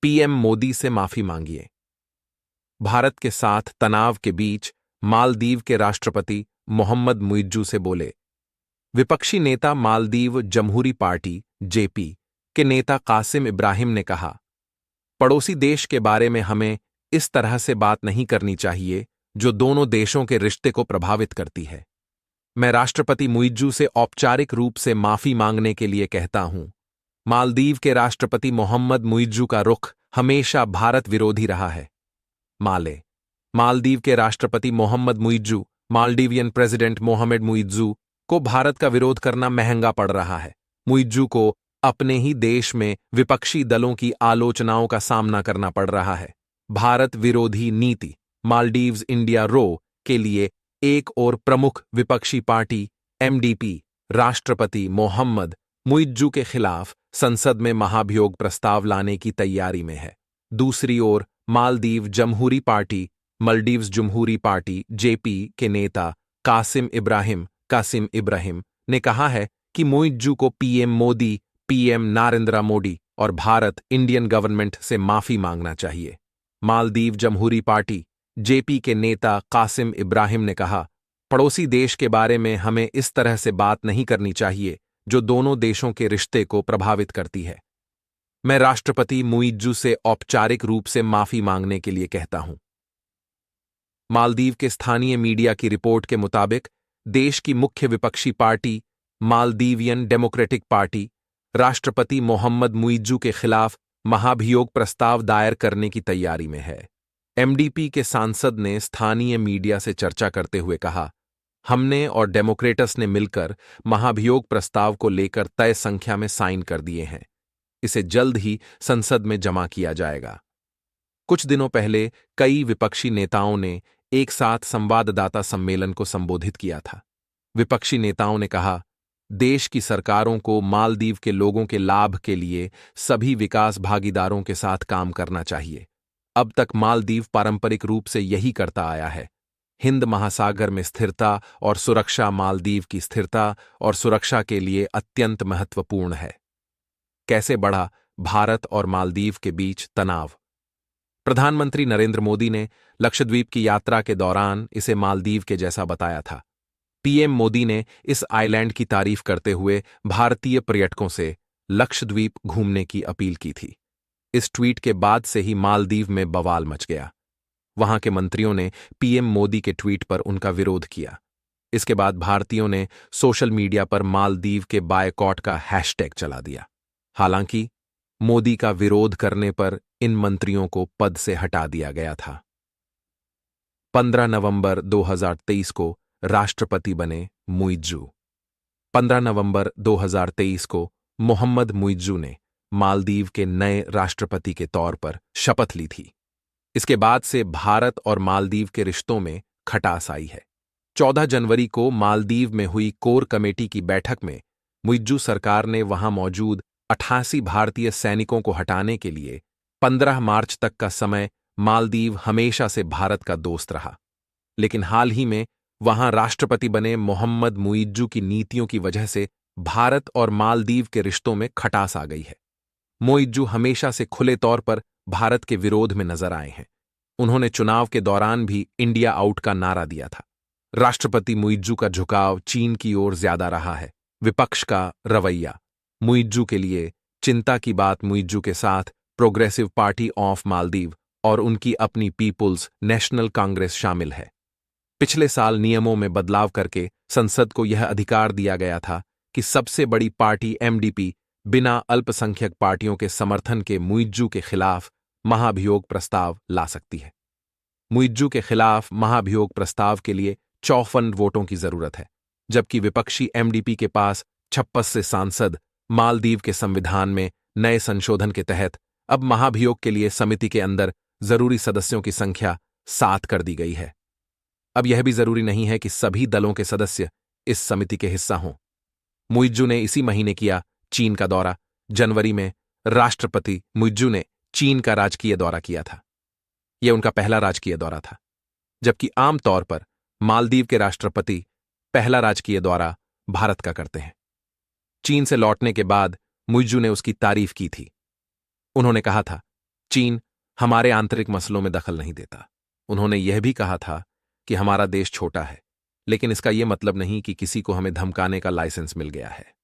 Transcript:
PM Modi से माफी मांगिए। भारत के साथ तनाव के बीच मालदीव के राष्ट्रपति मोहम्मद मुइज्जू से बोले। विपक्षी नेता मालदीव जमहूरी पार्टी जेपी के नेता कासिम इब्राहिम ने कहा, पड़ोसी देश के बारे में हमें इस तरह से बात नहीं करनी चाहिए जो दोनों देशों के रिश्ते को प्रभावित करती है। मैं राष्ट्रपति मुइज्जू से औपचारिक रूप से माफी मांगने के लिए कहता हूं। मालदीव के राष्ट्रपति मोहम्मद मुइज्जू का रुख हमेशा भारत विरोधी रहा है। मालदीव के राष्ट्रपति मोहम्मद मुइज्जू, मालदीवियन प्रेसिडेंट मोहम्मद मुइज्जू को भारत का विरोध करना महंगा पड़ रहा है। मुइज्जू को अपने ही देश में विपक्षी दलों की आलोचनाओं का सामना करना पड़ रहा है। भारत विरोधी नीति मालदीव्स इंडिया रो के लिए एक और प्रमुख विपक्षी पार्टी एमडीपी राष्ट्रपति मोहम्मद मुइज्जू के खिलाफ संसद में महाभियोग प्रस्ताव लाने की तैयारी में है। दूसरी ओर मालदीव जमहूरी पार्टी मालदीव्स जमहूरी पार्टी जेपी के नेता कासिम इब्राहिम ने कहा है कि मुइज्जू को पीएम मोदी, पीएम नरेंद्र मोदी और भारत इंडियन गवर्नमेंट से माफी मांगना चाहिए। मालदीव जमहूरी पार्टी जेपी के नेता कासिम इब्राहिम ने कहा, पड़ोसी देश के बारे में हमें इस तरह से बात नहीं करनी चाहिए जो दोनों देशों के रिश्ते को प्रभावित करती है। मैं राष्ट्रपति मुइज्जू से औपचारिक रूप से माफी मांगने के लिए कहता हूं। मालदीव के स्थानीय मीडिया की रिपोर्ट के मुताबिक देश की मुख्य विपक्षी पार्टी मालदीवियन डेमोक्रेटिक पार्टी राष्ट्रपति मोहम्मद मुइज्जू के खिलाफ महाभियोग प्रस्ताव दायर करने की तैयारी में है। एमडीपी के सांसद ने स्थानीय मीडिया से चर्चा करते हुए कहा, हमने और डेमोक्रेटस ने मिलकर महाभियोग प्रस्ताव को लेकर तय संख्या में साइन कर दिए हैं। इसे जल्द ही संसद में जमा किया जाएगा। कुछ दिनों पहले कई विपक्षी नेताओं ने एक साथ संवाददाता सम्मेलन को संबोधित किया था। विपक्षी नेताओं ने कहा, देश की सरकारों को मालदीव के लोगों के लाभ के लिए सभी विकास भागीदारों के साथ काम करना चाहिए। अब तक मालदीव पारंपरिक रूप से यही करता आया है। हिंद महासागर में स्थिरता और सुरक्षा मालदीव की स्थिरता और सुरक्षा के लिए अत्यंत महत्वपूर्ण है। कैसे बढ़ा भारत और मालदीव के बीच तनाव? प्रधानमंत्री नरेंद्र मोदी ने लक्षद्वीप की यात्रा के दौरान इसे मालदीव के जैसा बताया था। पीएम मोदी ने इस आइलैंड की तारीफ करते हुए भारतीय पर्यटकों से लक्षद्वीप घूमने की अपील की थी। इस ट्वीट के बाद से ही मालदीव में बवाल मच गया। वहां के मंत्रियों ने पीएम मोदी के ट्वीट पर उनका विरोध किया। इसके बाद भारतीयों ने सोशल मीडिया पर मालदीव के बायकॉट का हैशटैग चला दिया। हालांकि मोदी का विरोध करने पर इन मंत्रियों को पद से हटा दिया गया था। 15 नवंबर 2023 को राष्ट्रपति बने मुइज्जू। 15 नवंबर 2023 को मोहम्मद मुइज्जू ने मालदीव के नए राष्ट्रपति के तौर पर शपथ ली थी। इसके बाद से भारत और मालदीव के रिश्तों में खटास आई है। 14 जनवरी को मालदीव में हुई कोर कमेटी की बैठक में मुइज्जू सरकार ने वहां मौजूद 88 भारतीय सैनिकों को हटाने के लिए 15 मार्च तक का समय मालदीव हमेशा से भारत का दोस्त रहा। लेकिन हाल ही में वहां राष्ट्रपति बने मोहम्मद मुइज्जू की नीतियों की वजह से भारत और मालदीव के रिश्तों में खटास आ गई है। मुइज्जू हमेशा से खुले तौर पर भारत के विरोध में नजर आए हैं। उन्होंने चुनाव के दौरान भी इंडिया आउट का नारा दिया था। राष्ट्रपति मुइज्जू का झुकाव चीन की ओर ज्यादा रहा है। विपक्ष का रवैया मुइज्जू के लिए चिंता की बात। मुइज्जू के साथ प्रोग्रेसिव पार्टी ऑफ मालदीव और उनकी अपनी पीपुल्स नेशनल कांग्रेस शामिल है। पिछले साल नियमों में बदलाव करके संसद को यह अधिकार दिया गया था कि सबसे बड़ी पार्टी एमडीपी बिना अल्पसंख्यक पार्टियों के समर्थन के मुइज्जू के खिलाफ महाभियोग प्रस्ताव ला सकती है। मुइज्जू के खिलाफ महाभियोग प्रस्ताव के लिए 54 वोटों की जरूरत है, जबकि विपक्षी एमडीपी के पास 56 से सांसद। मालदीव के संविधान में नए संशोधन के तहत अब महाभियोग के लिए समिति के अंदर जरूरी सदस्यों की संख्या 7 कर दी गई है। अब यह भी जरूरी नहीं है कि सभी दलों के सदस्य इस समिति के हिस्सा हों। मुइज्जू ने इसी महीने किया चीन का दौरा। जनवरी में राष्ट्रपति मुइज्जू ने चीन का राजकीय दौरा किया था। यह उनका पहला राजकीय दौरा था, जबकि आमतौर पर मालदीव के राष्ट्रपति पहला राजकीय दौरा भारत का करते हैं। चीन से लौटने के बाद मुइज्जू ने उसकी तारीफ की थी। उन्होंने कहा था, चीन हमारे आंतरिक मसलों में दखल नहीं देता। उन्होंने यह भी कहा था कि हमारा देश छोटा है, लेकिन इसका यह मतलब नहीं कि किसी को हमें धमकाने का लाइसेंस मिल गया है।